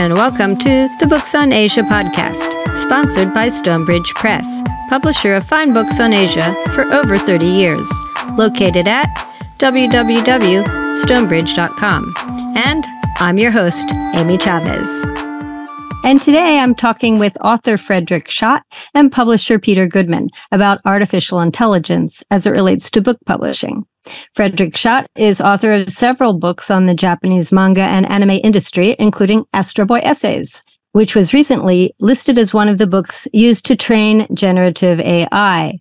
and welcome to the Books on Asia podcast, sponsored by Stonebridge Press, publisher of fine books on Asia for over 30 years, located at www.stonebridge.com. And I'm your host, Amy Chavez. And today I'm talking with author Frederik Schodt and publisher Peter Goodman about artificial intelligence as it relates to book publishing. Frederik Schodt is author of several books on the Japanese manga and anime industry, including Astro Boy Essays, which was recently listed as one of the books used to train generative AI.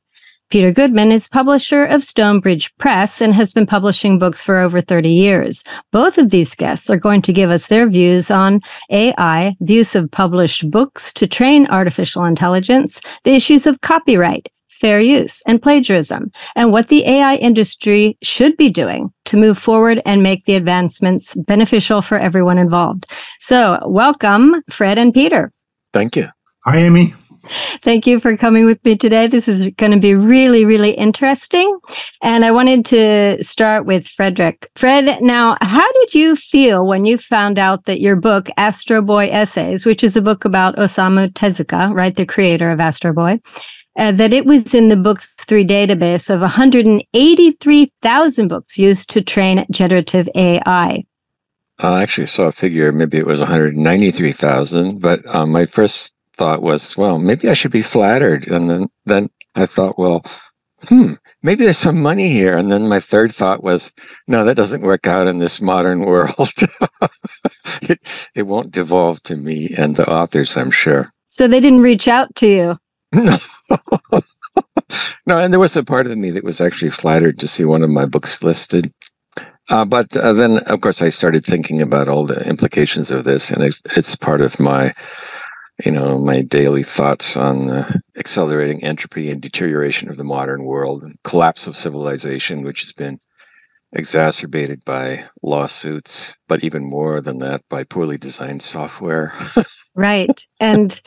Peter Goodman is publisher of Stonebridge Press and has been publishing books for over 30 years. Both of these guests are going to give us their views on AI, the use of published books to train artificial intelligence, the issues of copyright, fair use, and plagiarism, and what the AI industry should be doing to move forward and make the advancements beneficial for everyone involved. So, welcome, Fred and Peter. Thank you. Hi, Amy. Thank you for coming with me today. This is going to be really, really interesting. And I wanted to start with Frederik. Fred, now, how did you feel when you found out that your book, Astro Boy Essays, which is a book about Osamu Tezuka, right, the creator of Astro Boy, that it was in the Books3 database of 183,000 books used to train generative AI? I actually saw a figure, maybe it was 193,000, but my first thought was, well, maybe I should be flattered. And then I thought, well, maybe there's some money here. And then my third thought was, no, that doesn't work out in this modern world. It won't devolve to me and the authors, I'm sure. So they didn't reach out to you? No. No, and there was a part of me that was actually flattered to see one of my books listed. But then, of course, I started thinking about all the implications of this, and it's part of my my daily thoughts on accelerating entropy and deterioration of the modern world and collapse of civilization, which has been exacerbated by lawsuits, but even more than that, by poorly designed software. Right. And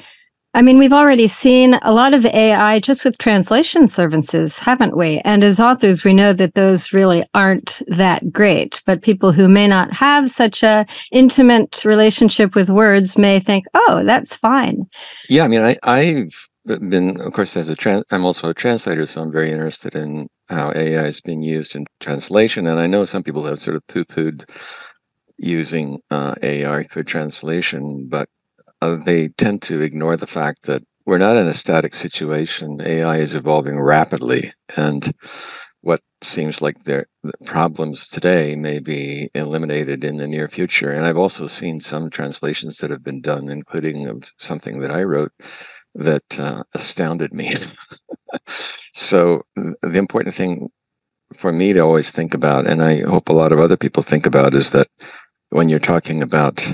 I mean, we've already seen a lot of AI just with translation services, haven't we? And as authors, we know that those really aren't that great. But people who may not have such a intimate relationship with words may think, oh, that's fine. Yeah, I mean, I've been, of course, I'm also a translator, so I'm very interested in how AI is being used in translation. And I know some people have sort of poo-pooed using AI for translation, but they tend to ignore the fact that we're not in a static situation. AI is evolving rapidly, and what seems like the problems today may be eliminated in the near future. And I've also seen some translations that have been done, including of something that I wrote, that astounded me. So the important thing for me to always think about, and I hope a lot of other people think about, is that when you're talking about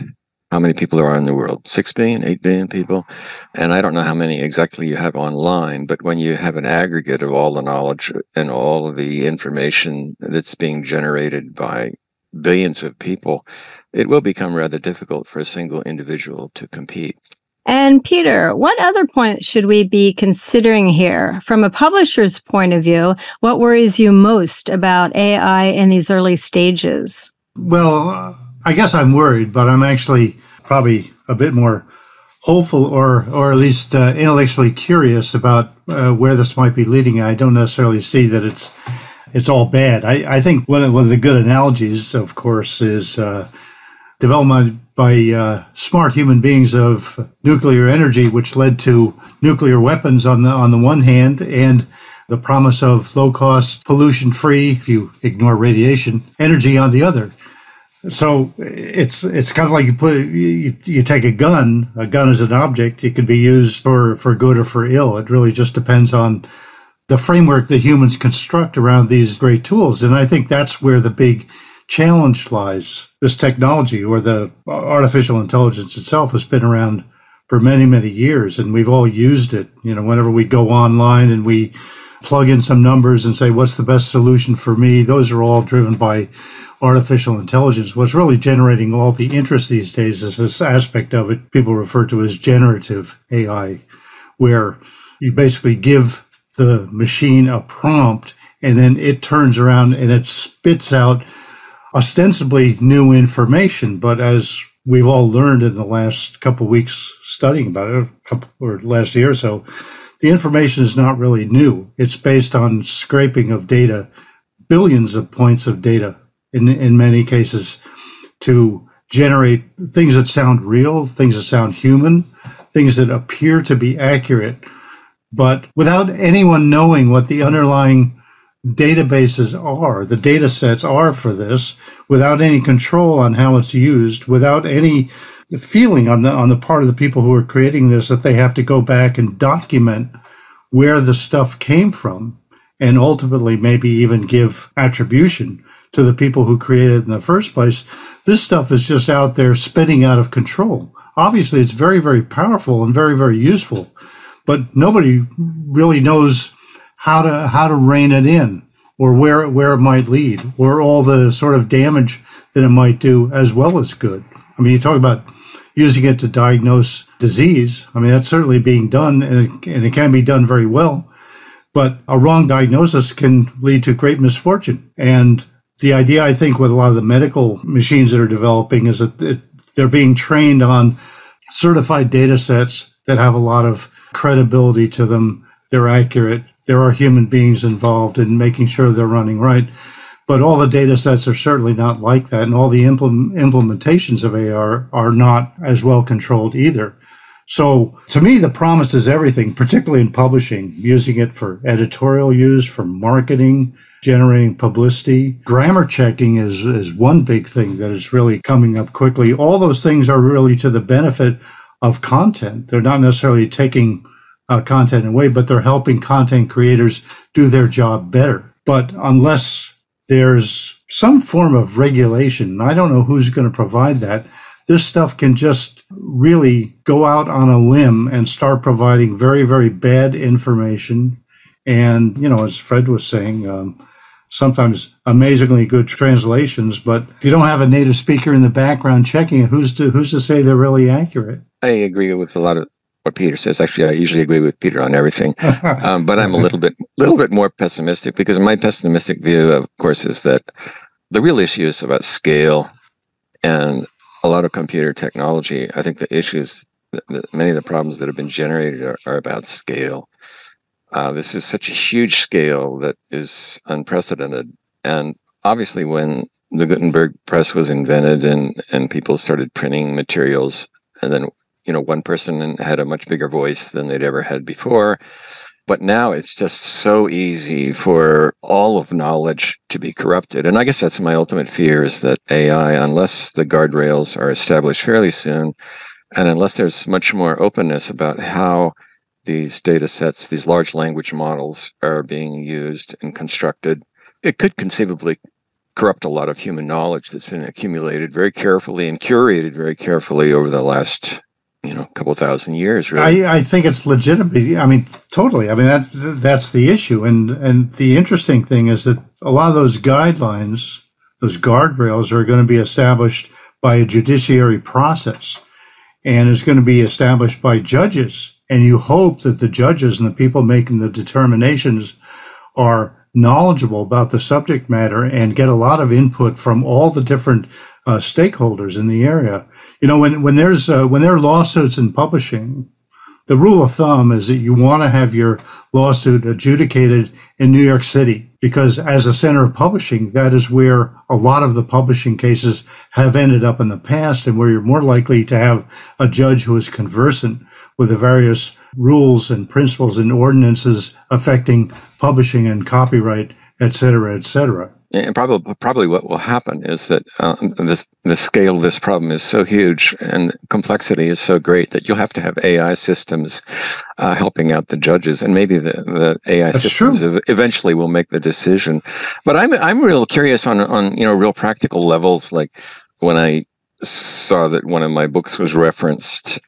how many people there are in the world, 6 billion, 8 billion people. And I don't know how many exactly you have online, but when you have an aggregate of all the knowledge and all of the information that's being generated by billions of people, it will become rather difficult for a single individual to compete. And Peter, what other points should we be considering here? From a publisher's point of view, what worries you most about AI in these early stages? Well, I guess I'm worried, but I'm actually probably a bit more hopeful or at least intellectually curious about where this might be leading. I don't necessarily see that it's all bad. I think one of the good analogies, of course, is development by smart human beings of nuclear energy, which led to nuclear weapons on the one hand, and the promise of low-cost, pollution-free, if you ignore radiation, energy on the other. So it's kind of like you take a gun. A gun is an object. It can be used for good or for ill. It really just depends on the framework that humans construct around these great tools. And I think that's where the big challenge lies. This technology, or the artificial intelligence itself, has been around for many, many years, and we've all used it. Whenever we go online and we plug in some numbers and say, what's the best solution for me? Those are all driven by artificial intelligence. What's really generating all the interest these days is this aspect of it people refer to as generative AI, where you basically give the machine a prompt and then it turns around and it spits out ostensibly new information. But as we've all learned in the last couple of weeks studying about it, or last year or so, the information is not really new. It's based on scraping of data, billions of points of data in many cases, to generate things that sound real, things that sound human, things that appear to be accurate, but without anyone knowing what the underlying databases are, the data sets are for this, without any control on how it's used, without any feeling on the part of the people who are creating this that they have to go back and document where the stuff came from, and ultimately maybe even give attribution to the people who created it in the first place. This stuff is just out there spinning out of control. Obviously, it's very, very powerful and very, very useful, but nobody really knows how to rein it in, or where it might lead, or all the sort of damage that it might do, as well as good. I mean, you talk about using it to diagnose disease. I mean, that's certainly being done, and it can be done very well. But a wrong diagnosis can lead to great misfortune. And the idea, I think, with a lot of the medical machines that are developing is that they're being trained on certified data sets that have a lot of credibility to them. They're accurate. There are human beings involved in making sure they're running right. But all the data sets are certainly not like that. And all the implementations of AI are not as well controlled either. So to me, the promise is everything, particularly in publishing, using it for editorial use, for marketing, generating publicity. Grammar checking is one big thing that is really coming up quickly. All those things are really to the benefit of content. They're not necessarily taking content away, but they're helping content creators do their job better. But unless there's some form of regulation, I don't know who's going to provide that, this stuff can just really go out on a limb and start providing very, very bad information. And, as Fred was saying, sometimes amazingly good translations, but if you don't have a native speaker in the background checking it, who's to say they're really accurate? I agree with a lot of what Peter says. Actually, I usually agree with Peter on everything, but I'm a little bit more pessimistic, because my pessimistic view, of course, is that the real issue is about scale, and a lot of computer technology. I think the issues, many of the problems that have been generated are about scale. This is such a huge scale that is unprecedented. And obviously, when the Gutenberg press was invented and people started printing materials, and then, one person had a much bigger voice than they'd ever had before. But now it's just so easy for all of knowledge to be corrupted. And I guess that's my ultimate fear, is that AI, unless the guardrails are established fairly soon, and unless there's much more openness about how these data sets, these large language models, are being used and constructed, it could conceivably corrupt a lot of human knowledge that's been accumulated very carefully and curated very carefully over the last couple thousand years, really. I think it's legitimate. I mean, totally. I mean, that's the issue. And the interesting thing is that a lot of those guidelines, those guardrails, are going to be established by a judiciary process, and is going to be established by judges. And you hope that the judges and the people making the determinations are knowledgeable about the subject matter and get a lot of input from all the different stakeholders in the area. When there are lawsuits in publishing, the rule of thumb is that you want to have your lawsuit adjudicated in New York City, because as a center of publishing, that is where a lot of the publishing cases have ended up in the past, and where you're more likely to have a judge who is conversant with the various rules and principles and ordinances affecting publishing and copyright, et cetera, et cetera. And probably what will happen is that the scale of this problem is so huge and complexity is so great that you'll have to have AI systems helping out the judges, and maybe the AI That's systems true. Eventually will make the decision. But I'm real curious on real practical levels, like when I saw that one of my books was referenced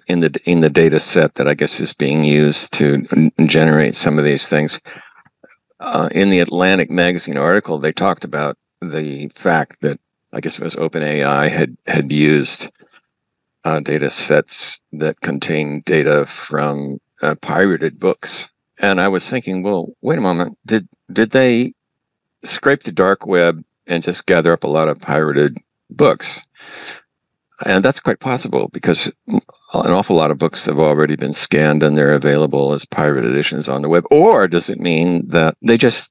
in the data set that I guess is being used to generate some of these things. In the Atlantic magazine article, they talked about the fact that, I guess it was OpenAI, had used data sets that contain data from pirated books. And I was thinking, well, wait a moment, did they scrape the dark web and just gather up a lot of pirated books? And that's quite possible because an awful lot of books have already been scanned and they're available as pirate editions on the web. Or does it mean that they just,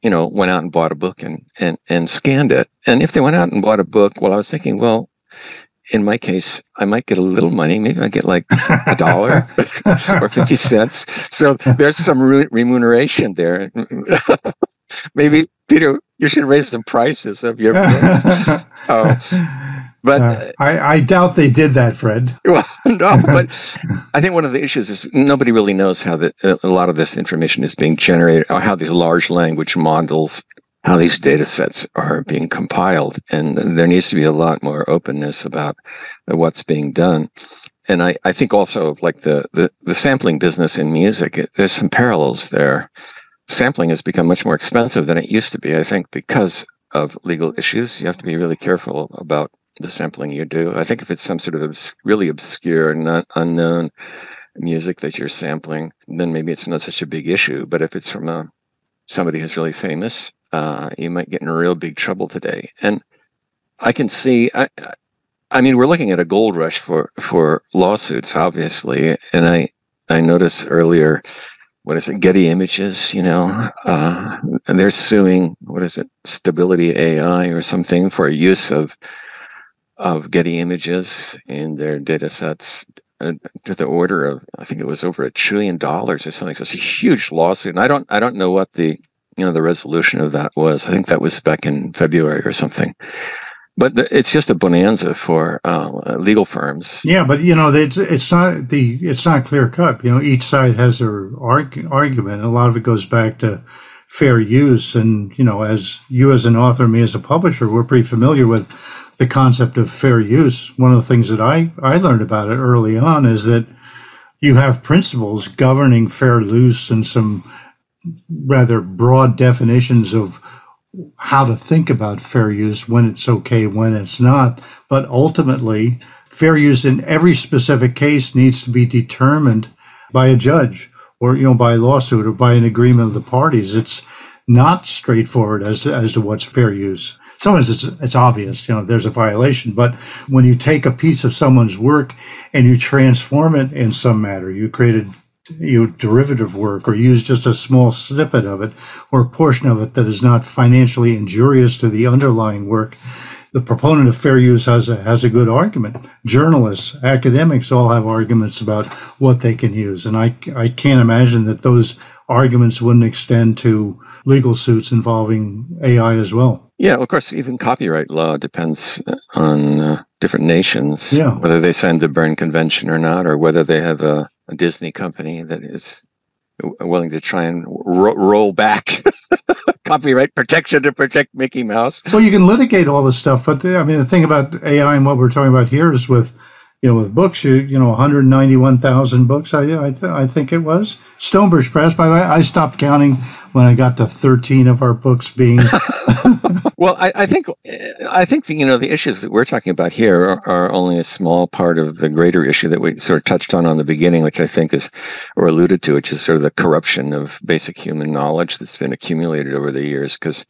went out and bought a book and scanned it? And if they went out and bought a book, well, I was thinking, well, in my case, I might get a little money. Maybe I get like $1 or 50 cents. So there's some remuneration there. Maybe, Peter, you should raise the prices of your books. But I doubt they did that, Fred. Well, no, but I think one of the issues is nobody really knows how a lot of this information is being generated, or how these large language models, how these data sets are being compiled. And there needs to be a lot more openness about what's being done. And I think also like the sampling business in music, there's some parallels there. Sampling has become much more expensive than it used to be, I think, because of legal issues. You have to be really careful about the sampling you do. I think if it's some sort of really obscure, unknown music that you're sampling, then maybe it's not such a big issue. But if it's from somebody who's really famous, you might get in real big trouble today. And I can see, I mean, we're looking at a gold rush for lawsuits, obviously. And I noticed earlier, Getty Images, and they're suing, Stability AI or something for use of Getty Images in their data sets to the order of, I think it was over $1 trillion or something. So it's a huge lawsuit. And I don't know what the resolution of that was. I think that was back in February or something. But it's just a bonanza for legal firms. Yeah, but it's not clear cut. Each side has their argument. A lot of it goes back to fair use, and as you as an author, me as a publisher, we're pretty familiar with the concept of fair use. One of the things that I learned about it early on is that you have principles governing fair use and some rather broad definitions of how to think about fair use, when it's okay, when it's not. But ultimately, fair use in every specific case needs to be determined by a judge or, by a lawsuit or by an agreement of the parties. It's not straightforward as to what's fair use. Sometimes it's obvious, there's a violation. But when you take a piece of someone's work and you transform it in some manner, you created derivative work, or use just a small snippet of it or a portion of it that is not financially injurious to the underlying work, the proponent of fair use has a good argument. Journalists, academics all have arguments about what they can use. And I can't imagine that those arguments wouldn't extend to legal suits involving AI as well. Yeah, of course, even copyright law depends on different nations, whether they signed the Berne Convention or not, or whether they have a Disney company that is willing to try and roll back copyright protection to protect Mickey Mouse. Well, you can litigate all this stuff, but the thing about AI and what we're talking about here is with books, 191,000 books, I think it was. Stonebridge Press, by the way, I stopped counting when I got to 13 of our books being. Well, I think the issues that we're talking about here are only a small part of the greater issue that we sort of touched on the beginning, which I think is, or alluded to, which is sort of the corruption of basic human knowledge that's been accumulated over the years. Because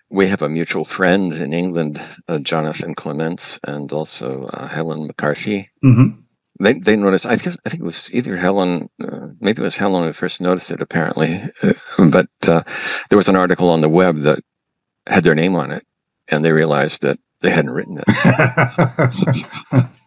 we have a mutual friend in England, Jonathan Clements, and also Helen McCarthy. Mm-hmm. They noticed. I think it was either Helen, maybe it was Helen who first noticed it. Apparently, but there was an article on the web that had their name on it, and they realized that they hadn't written it.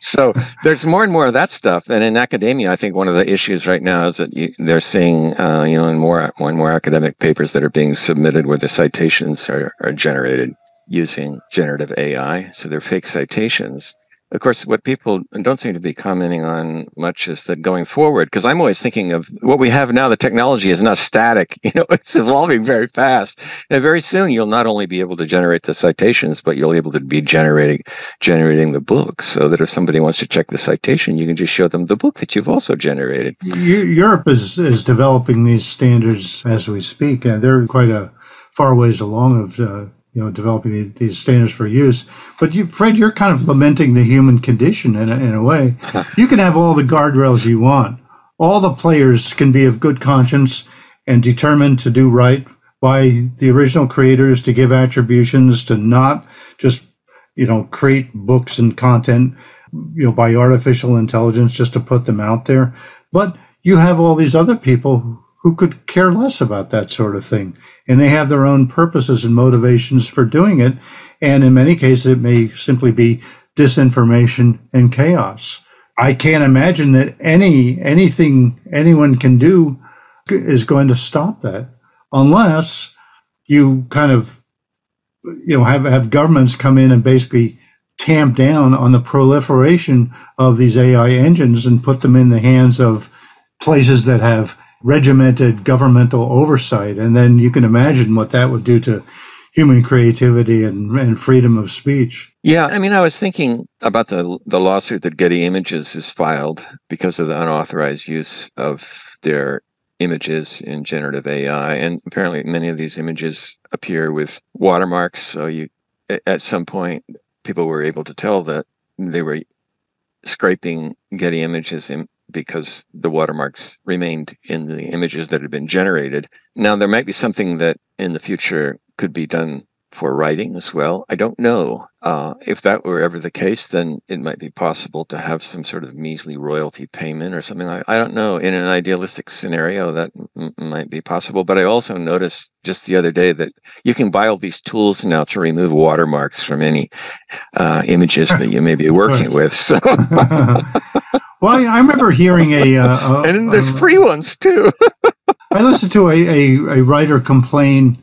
So there's more and more of that stuff. And in academia, I think one of the issues right now is that they're seeing, in more and more academic papers that are being submitted where the citations are generated using generative AI. So they're fake citations. Of course, what people don't seem to be commenting on much is that going forward, because I'm always thinking of what we have now, the technology is not static. It's evolving very fast. And very soon, you'll not only be able to generate the citations, but you'll be able to be generating the books, so that if somebody wants to check the citation, you can just show them the book that you've also generated. Europe is developing these standards as we speak, and they're quite a far ways along of developing these standards for use. But Fred, you're kind of lamenting the human condition in a way. You can have all the guardrails you want. All the players can be of good conscience and determined to do right by the original creators, to give attributions, to not just, create books and content by artificial intelligence just to put them out there. But you have all these other people who could care less about that sort of thing. And they have their own purposes and motivations for doing it. And in many cases, it may simply be disinformation and chaos. I can't imagine that anything anyone can do is going to stop that unless you kind of, have governments come in and basically tamp down on the proliferation of these AI engines and put them in the hands of places that have regimented governmental oversight. And then you can imagine what that would do to human creativity and freedom of speech. Yeah, I was thinking about the lawsuit that Getty Images has filed because of the unauthorized use of their images in generative AI. And apparently many of these images appear with watermarks. So at some point, people were able to tell that they were scraping Getty Images because the watermarks remained in the images that had been generated. Now, there might be something that in the future could be done for writing as well. I don't know. If that were ever the case, then it might be possible to have some sort of measly royalty payment or something like that. I don't know. In an idealistic scenario, that might be possible. But I also noticed just the other day that you can buy all these tools now to remove watermarks from any images that you may be working with. So. Well, I remember hearing and there's free ones too. I listened to a writer complain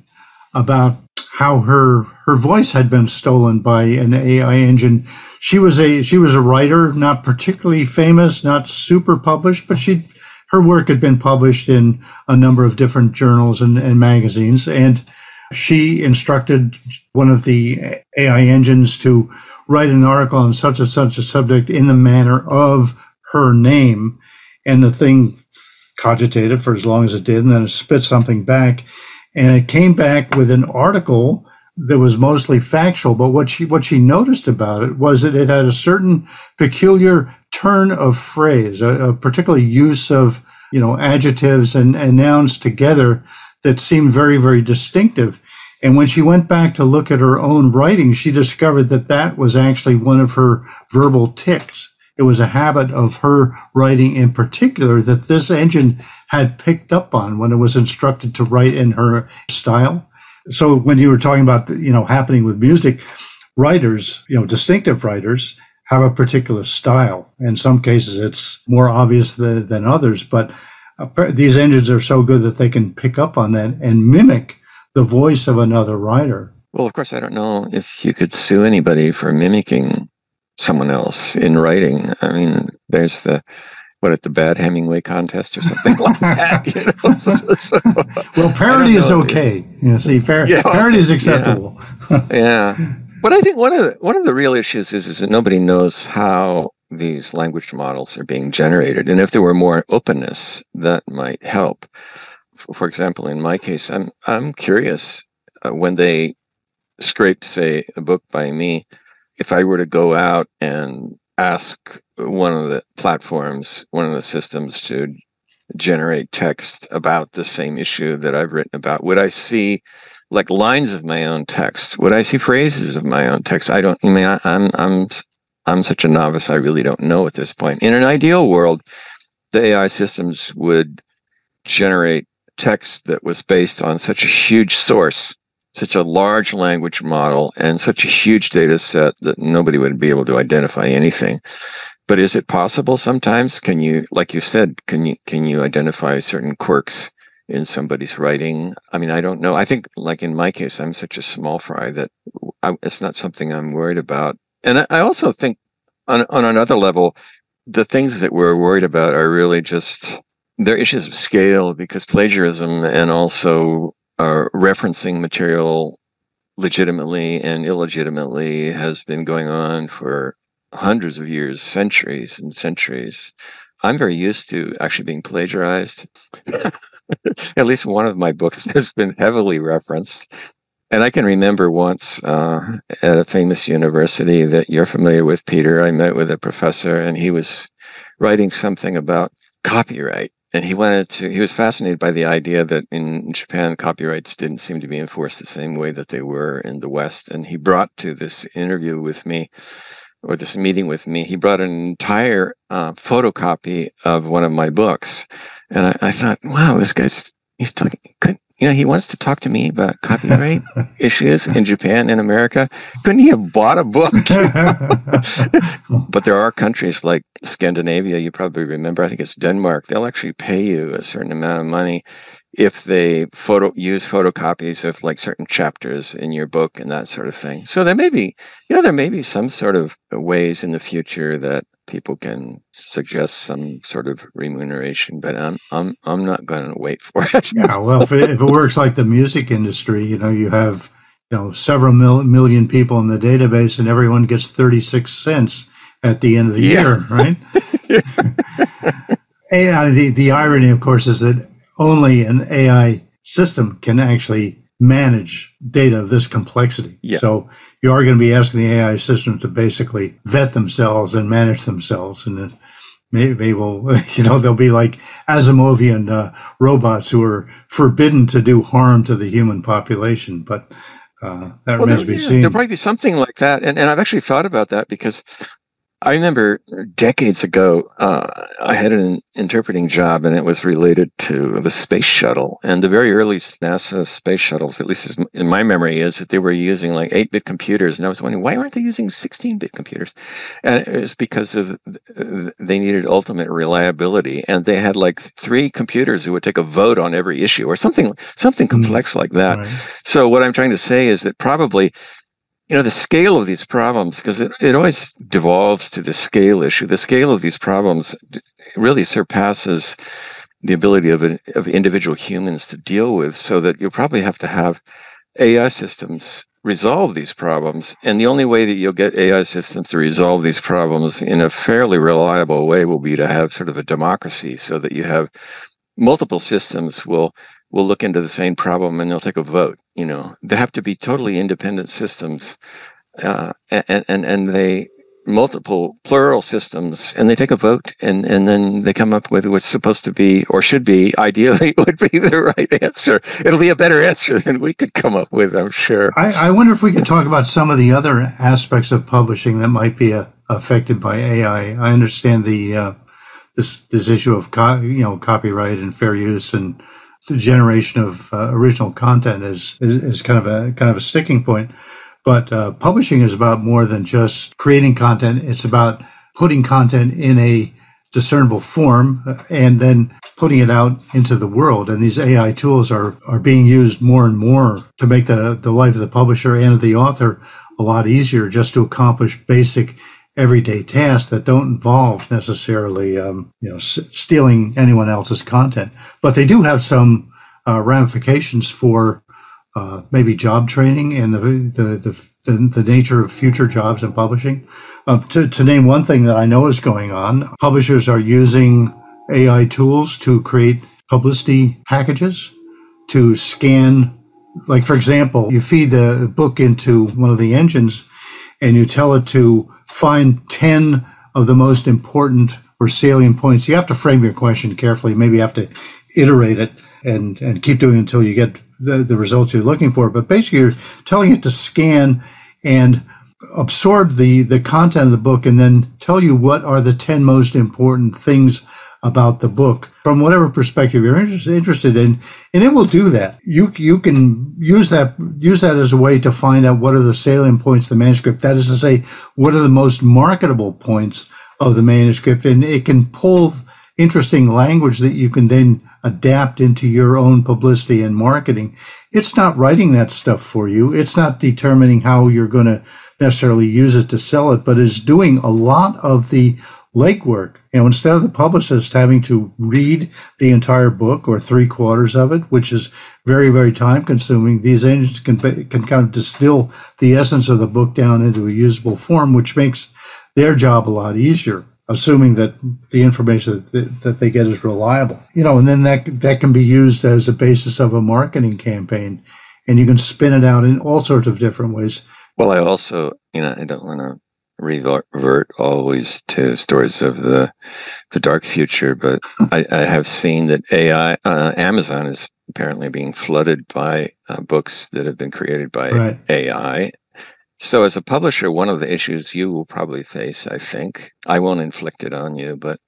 about how her voice had been stolen by an AI engine. She was a writer, not particularly famous, not super published, but her work had been published in a number of different journals and magazines. And she instructed one of the AI engines to write an article on such and such a subject in the manner of her name. And the thing cogitated for as long as it did, and then it spit something back. And it came back with an article that was mostly factual, but what she noticed about it was that it had a certain peculiar turn of phrase, a particular use of, adjectives and nouns together that seemed very, very distinctive. And when she went back to look at her own writing, she discovered that was actually one of her verbal tics. It was a habit of her writing in particular that this engine had picked up on when it was instructed to write in her style. So when you were talking about, happening with music, writers, distinctive writers have a particular style. In some cases, it's more obvious than others, but these engines are so good that they can pick up on that and mimic the voice of another writer. Well, of course, I don't know if you could sue anybody for mimicking someone else in writing. There's the Bad Hemingway contest or something like that. Well, parody is okay. Parody is acceptable. Yeah. But I think one of the real issues is that nobody knows how these language models are being generated, and if there were more openness, that might help. For example, in my case, I'm curious when they scraped, say, a book by me. If I were to go out and ask one of the platforms, one of the systems to generate text about the same issue that I've written about, would I see like lines of my own text? Would I see phrases of my own text? I'm such a novice, I really don't know at this point. In an ideal world, the AI systems would generate text that was based on such a huge source, such a large language model, and such a huge data set that nobody would be able to identify anything. But is it possible sometimes? Can you, like you said, can you identify certain quirks in somebody's writing? I don't know. I think, like in my case, I'm such a small fry that it's not something I'm worried about. And I also think on another level, the things that we're worried about are really just, they're issues of scale, because plagiarism and also referencing material legitimately and illegitimately has been going on for hundreds of years, centuries and centuries. I'm very used to actually being plagiarized. At least one of my books has been heavily referenced. And I can remember once at a famous university that you're familiar with, Peter, I met with a professor, and he was writing something about copyright. And he was fascinated by the idea that in Japan, copyrights didn't seem to be enforced the same way that they were in the West. And he brought to this interview with me or this meeting with me, he brought an entire photocopy of one of my books. And I thought, wow, he's talking, he wants to talk to me about copyright issues in Japan and America. Couldn't he have bought a book? But there are countries like Scandinavia, you probably remember, I think it's Denmark, they'll actually pay you a certain amount of money if they use photocopies of like certain chapters in your book and that sort of thing. So there may be some sort of ways in the future that people can suggest some sort of remuneration, but I'm not going to wait for it. Yeah, well, if it works like the music industry, you have several million people in the database, and everyone gets 36 cents at the end of the year, right? AI, the irony, of course, is that only an AI system can actually manage data of this complexity. Yeah. So you are going to be asking the AI system to basically vet themselves and manage themselves. And then maybe they'll be like Asimovian robots who are forbidden to do harm to the human population. But that remains to be seen. There'll probably be something like that. And I've actually thought about that because I remember decades ago, I had an interpreting job, and it was related to the space shuttle. And the very early NASA space shuttles, at least in my memory, is that they were using like 8-bit computers. And I was wondering, why weren't they using 16-bit computers? And it was because they needed ultimate reliability. And they had like 3 computers who would take a vote on every issue or something complex like that. Right. So what I'm trying to say is that probably the scale of these problems, because it always devolves to the scale issue. The scale of these problems really surpasses the ability of individual humans to deal with, so that you'll probably have to have AI systems resolve these problems. And the only way that you'll get AI systems to resolve these problems in a fairly reliable way will be to have sort of a democracy, so that you have multiple systems will look into the same problem and they'll take a vote. They have to be totally independent systems, and they multiple plural systems, and they take a vote, and then they come up with what's supposed to be, or should be, ideally would be the right answer. It'll be a better answer than we could come up with, I'm sure. I wonder if we could talk about some of the other aspects of publishing that might be affected by AI. I understand the this issue of copyright and fair use, and the generation of original content is kind of a sticking point. But publishing is about more than just creating content. It's about putting content in a discernible form and then putting it out into the world. And these AI tools are being used more and more to make the life of the publisher and of the author a lot easier, just to accomplish basic everyday tasks that don't involve necessarily, stealing anyone else's content. But they do have some ramifications for maybe job training and the nature of future jobs in publishing. To name one thing that I know is going on, publishers are using AI tools to create publicity packages to scan. Like, for example, you feed the book into one of the engines and you tell it to find 10 of the most important or salient points. You have to frame your question carefully. Maybe you have to iterate it and keep doing it until you get the results you're looking for. But basically, you're telling it to scan and absorb the content of the book and then tell you what are the 10 most important things about the book from whatever perspective you're interested in, and it will do that. You can use that as a way to find out what are the salient points of the manuscript. That is to say, what are the most marketable points of the manuscript, and it can pull interesting language that you can then adapt into your own publicity and marketing. It's not writing that stuff for you. It's not determining how you're going to necessarily use it to sell it, but is doing a lot of the legwork. Instead of the publicist having to read the entire book or 3/4 of it, which is very, very time consuming, these engines can kind of distill the essence of the book down into a usable form, which makes their job a lot easier, assuming that the information that they get is reliable. And then that can be used as a basis of a marketing campaign, and you can spin it out in all sorts of different ways. Well, I also, I don't want to revert always to stories of the dark future, but I have seen that Amazon is apparently being flooded by books that have been created by Right. AI. So as a publisher, one of the issues you will probably face, I think, I won't inflict it on you, but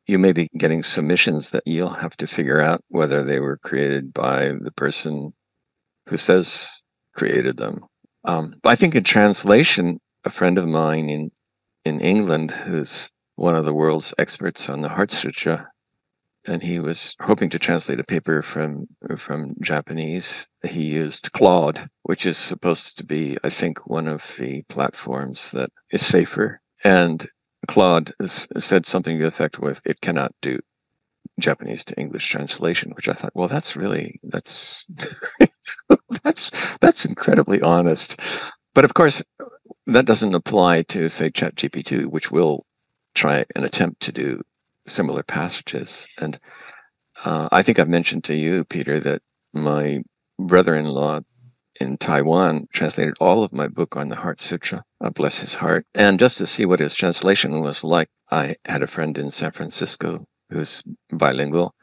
you may be getting submissions that you'll have to figure out whether they were created by the person who says created them. But I think in translation, a friend of mine in England, who's one of the world's experts on the Heart Sutra, and he was hoping to translate a paper from Japanese. He used Claude, which is supposed to be, I think, one of the platforms that is safer. And Claude said something to the effect of, it cannot do Japanese to English translation, which I thought, well, that's that's incredibly honest. But of course, that doesn't apply to, say, ChatGPT, which will try and attempt to do similar passages. And I think I've mentioned to you, Peter, that my brother-in-law in Taiwan translated all of my book on the Heart Sutra, bless his heart. And just to see what his translation was like, I had a friend in San Francisco who's bilingual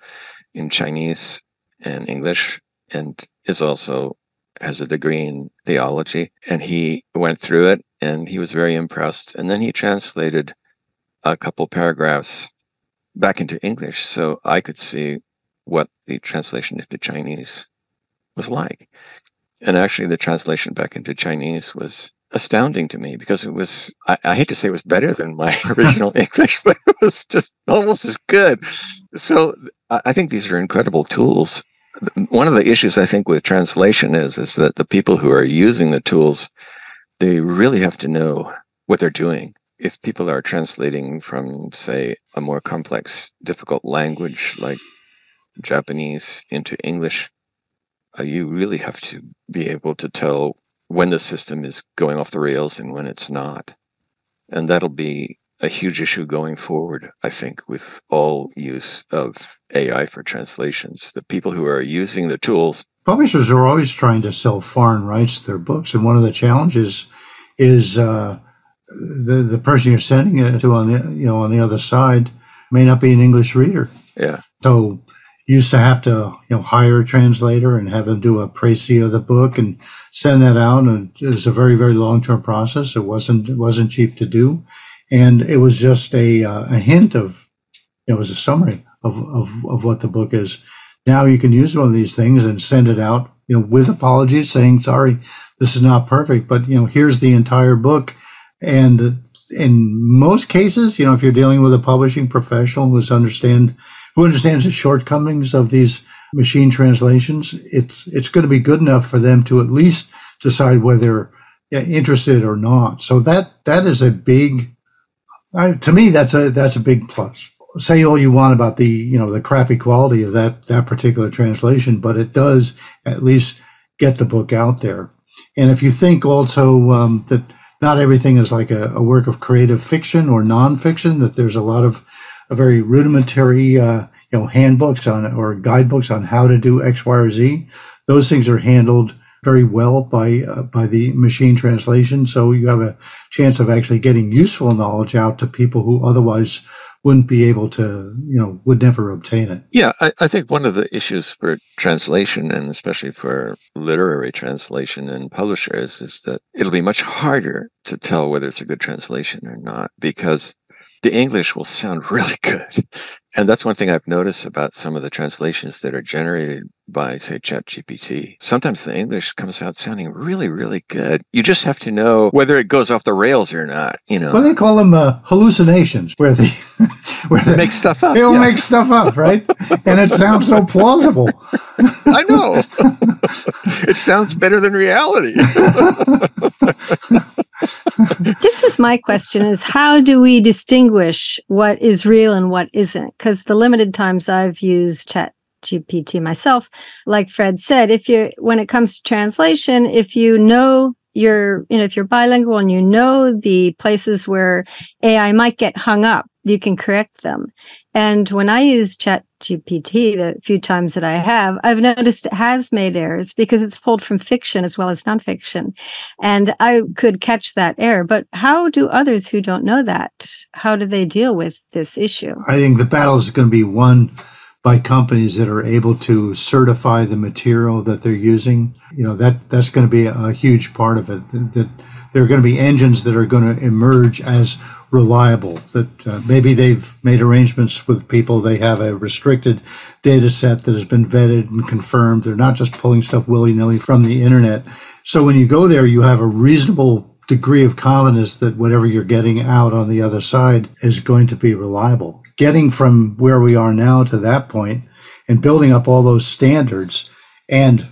in Chinese and English, and has a degree in theology. And he went through it, and he was very impressed. And then he translated a couple paragraphs back into English, so I could see what the translation into Chinese was like. And actually, the translation back into Chinese was astounding to me, because it was, I hate to say it was better than my original English, but it was just almost as good. So I think these are incredible tools. One of the issues, I think, with translation is that the people who are using the tools, they really have to know what they're doing. If people are translating from, say, a more complex, difficult language like Japanese into English, you really have to be able to tell when the system is going off the rails and when it's not. And that'll be a huge issue going forward, I think, with all use of AI for translations. The people who are using the tools. Publishers are always trying to sell foreign rights to their books, and one of the challenges is the person you're sending it to on the other side may not be an English reader. Yeah. So you used to have to hire a translator and have them do a précis of the book and send that out, and it was a very, very long-term process. It wasn't cheap to do, and it was just a hint of, it was a summary of what the book is. Now you can use one of these things and send it out, with apologies, saying, sorry, this is not perfect, but here's the entire book. And in most cases, if you're dealing with a publishing professional who understands the shortcomings of these machine translations, it's going to be good enough for them to at least decide whether they're interested or not. So that is a big, to me, that's a big plus. Say all you want about the crappy quality of that particular translation, but it does at least get the book out there. And if you think also that not everything is like a work of creative fiction or nonfiction, that there's a lot of very rudimentary, handbooks or guidebooks on how to do X, Y, or Z. Those things are handled very well by the machine translation. So you have a chance of actually getting useful knowledge out to people who otherwise wouldn't be able to, would never obtain it. Yeah, I think one of the issues for translation, and especially for literary translation and publishers, is that it'll be much harder to tell whether it's a good translation or not, because the English will sound really good. And that's one thing I've noticed about some of the translations that are generated by, say, ChatGPT. Sometimes the English comes out sounding really, really good. You just have to know whether it goes off the rails or not, Well, they call them hallucinations, where they make stuff up. They'll make stuff up, right? And it sounds so plausible. I know. It sounds better than reality. This is my question, is how do we distinguish what is real and what isn't? Because the limited times I've used ChatGPT myself, like Fred said, when it comes to translation, if if you're bilingual and the places where AI might get hung up, you can correct them. And when I use ChatGPT, the few times that I have, I've noticed it has made errors because it's pulled from fiction as well as nonfiction. And I could catch that error. But how do others who don't know that, how do they deal with this issue? I think the battle is going to be won by companies that are able to certify the material that they're using. That's going to be a huge part of it, that there are going to be engines that are going to emerge as reliable, that maybe they've made arrangements with people. They have a restricted data set that has been vetted and confirmed. They're not just pulling stuff willy-nilly from the internet. So when you go there, you have a reasonable degree of confidence that whatever you're getting out on the other side is going to be reliable. Getting from where we are now to that point and building up all those standards, and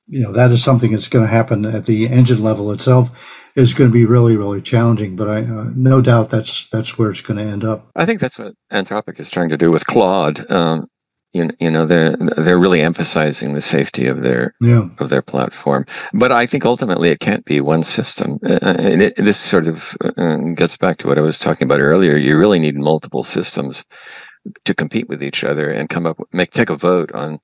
that is something that's going to happen at the engine level itself, is going to be really, really challenging. But I no doubt that's where it's going to end up. I think that's what Anthropic is trying to do with Claude. They're really emphasizing the safety of their platform. But I think ultimately it can't be one system. This sort of gets back to what I was talking about earlier. You really need multiple systems to compete with each other and take a vote on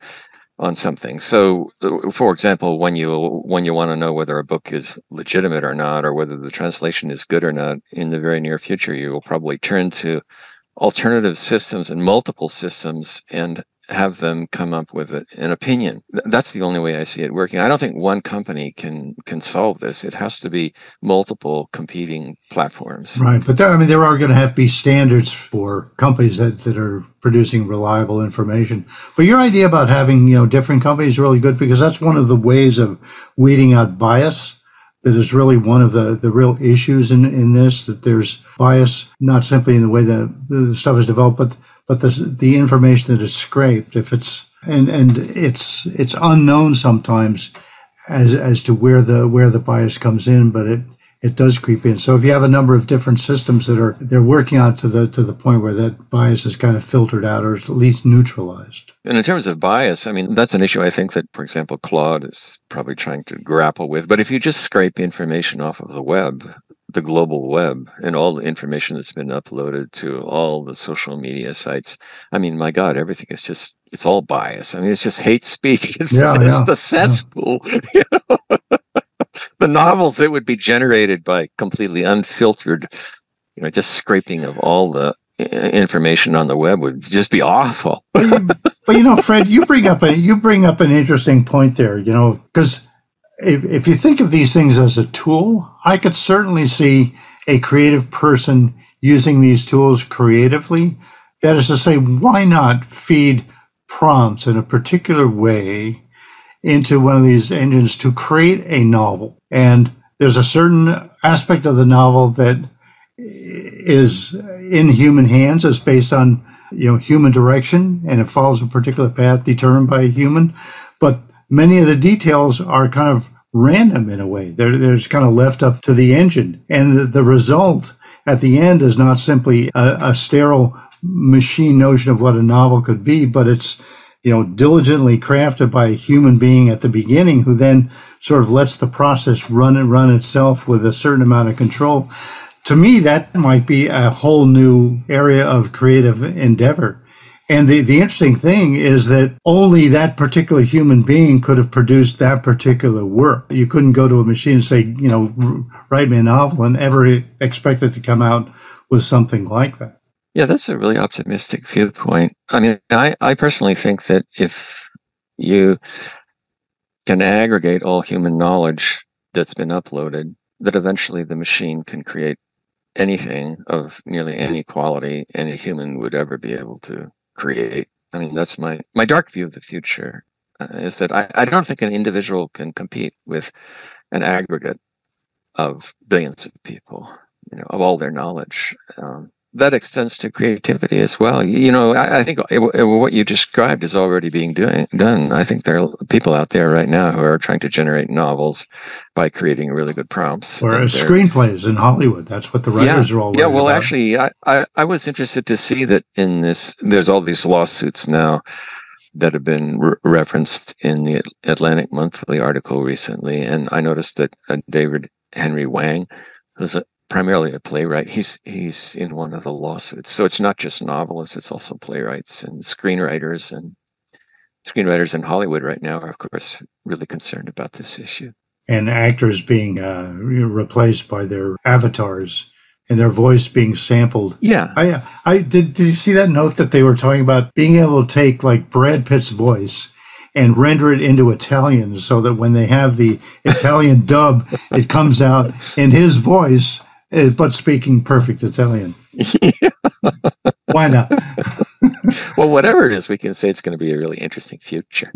something. So, for example, when you want to know whether a book is legitimate or not, or whether the translation is good or not, in the very near future, you will probably turn to alternative systems and multiple systems and have them come up with an opinion. That's the only way I see it working. I don't think one company can solve this. It has to be multiple competing platforms. Right, but there are going to have to be standards for companies that are producing reliable information. But your idea about having different companies is really good, because that's one of the ways of weeding out bias. That is really one of the real issues in this, that there's bias, not simply in the way the stuff is developed, but the information that is scraped. If it's it's unknown sometimes as to where the bias comes in, but it does creep in. So if you have a number of different systems they're working on to the point where that bias is kind of filtered out, or at least neutralized. And in terms of bias, that's an issue I think that, for example, Claude is probably trying to grapple with. But if you just scrape information off of the web, the global web, and all the information that's been uploaded to all the social media sites, my God, everything is it's all bias. It's just hate speech. It's the cesspool. Yeah. The novels that would be generated by completely unfiltered, just scraping of all the information on the web would just be awful. But Fred, you bring up an interesting point there. Because if you think of these things as a tool, I could certainly see a creative person using these tools creatively. That is to say, why not feed prompts in a particular way into one of these engines to create a novel? And there's a certain aspect of the novel that is in human hands, is based on human direction, and it follows a particular path determined by a human. But many of the details are kind of random in a way. They're just kind of left up to the engine, and the result at the end is not simply a sterile machine notion of what a novel could be, but it's diligently crafted by a human being at the beginning, who then sort of lets the process run itself with a certain amount of control. To me, that might be a whole new area of creative endeavor. And the interesting thing is that only that particular human being could have produced that particular work. You couldn't go to a machine and say, write me a novel, and ever expect it to come out with something like that. Yeah, that's a really optimistic viewpoint. I personally think that if you can aggregate all human knowledge that's been uploaded, that eventually the machine can create anything of nearly any quality any human would ever be able to create. That's my dark view of the future, is that I don't think an individual can compete with an aggregate of billions of people, of all their knowledge. That extends to creativity as well. I think what you described is already being done. I think there are people out there right now who are trying to generate novels by creating really good prompts. Or screenplays in Hollywood. That's what the writers are all worried about. Actually, I was interested to see that in this, there's all these lawsuits now that have been referenced in the Atlantic Monthly article recently. And I noticed that David Henry Wang, who's primarily a playwright, he's in one of the lawsuits. So it's not just novelists, it's also playwrights and screenwriters. And screenwriters in Hollywood right now are, of course, really concerned about this issue. And actors being replaced by their avatars and their voice being sampled. Yeah. I did you see that note that they were talking about being able to take like Brad Pitt's voice and render it into Italian so that when they have the Italian dub, it comes out in his voice, but speaking perfect Italian. Why not? Well, whatever it is, we can say it's going to be a really interesting future.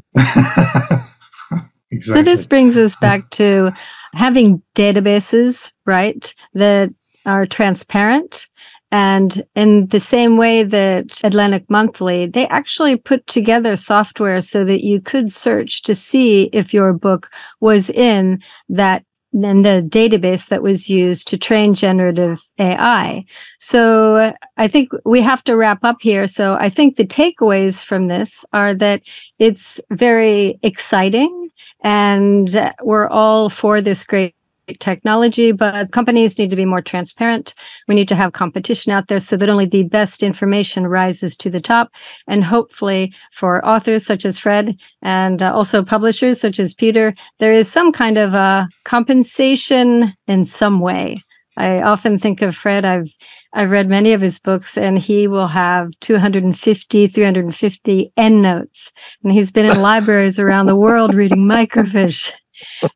Exactly. So this brings us back to having databases, right, that are transparent. And in the same way that Atlantic Monthly, they actually put together software so that you could search to see if your book was in the database that was used to train generative AI. So I think we have to wrap up here. So I think the takeaways from this are that it's very exciting and we're all for this great technology, but companies need to be more transparent. We need to have competition out there so that only the best information rises to the top. And hopefully for authors such as Fred and also publishers such as Peter, there is some kind of a compensation in some way. I often think of Fred. I've read many of his books, and he will have 250, 350 endnotes. And he's been in libraries around the world reading microfiche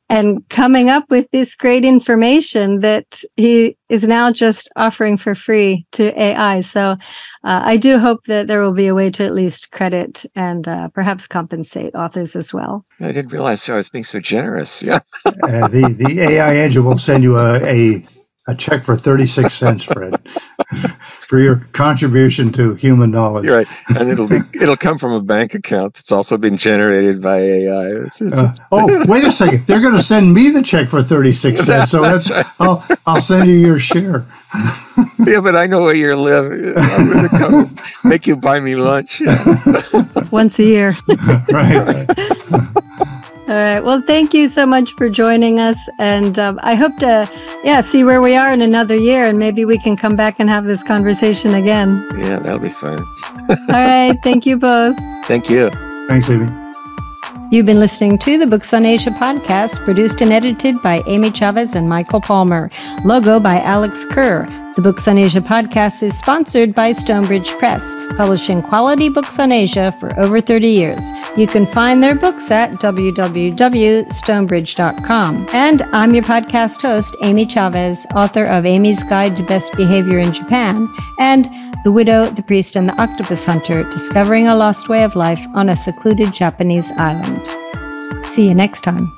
and coming up with this great information that he is now just offering for free to AI. So I do hope that there will be a way to at least credit and perhaps compensate authors as well. I didn't realize I was being so generous. Yeah. The AI engine will send you a check for 36 cents, Fred, for your contribution to human knowledge. You're right, and it'll come from a bank account that's also been generated by AI. Wait a second! They're going to send me the check for 36 cents, so right. I'll send you your share. Yeah, but I know where you live. I'm going to come make you buy me lunch. Once a year. Right. All right. Well, thank you so much for joining us. And I hope to, see where we are in another year. And maybe we can come back and have this conversation again. Yeah, that'll be fun. All right. Thank you both. Thank you. Thanks, Amy. You've been listening to the Books on Asia podcast, produced and edited by Amy Chavez and Michael Palmer. Logo by Alex Kerr. The Books on Asia podcast is sponsored by Stonebridge Press, publishing quality books on Asia for over 30 years. You can find their books at www.stonebridge.com. And I'm your podcast host, Amy Chavez, author of Amy's Guide to Best Behavior in Japan and The Widow, the Priest, and the Octopus Hunter, Discovering a Lost Way of Life on a Secluded Japanese Island. See you next time.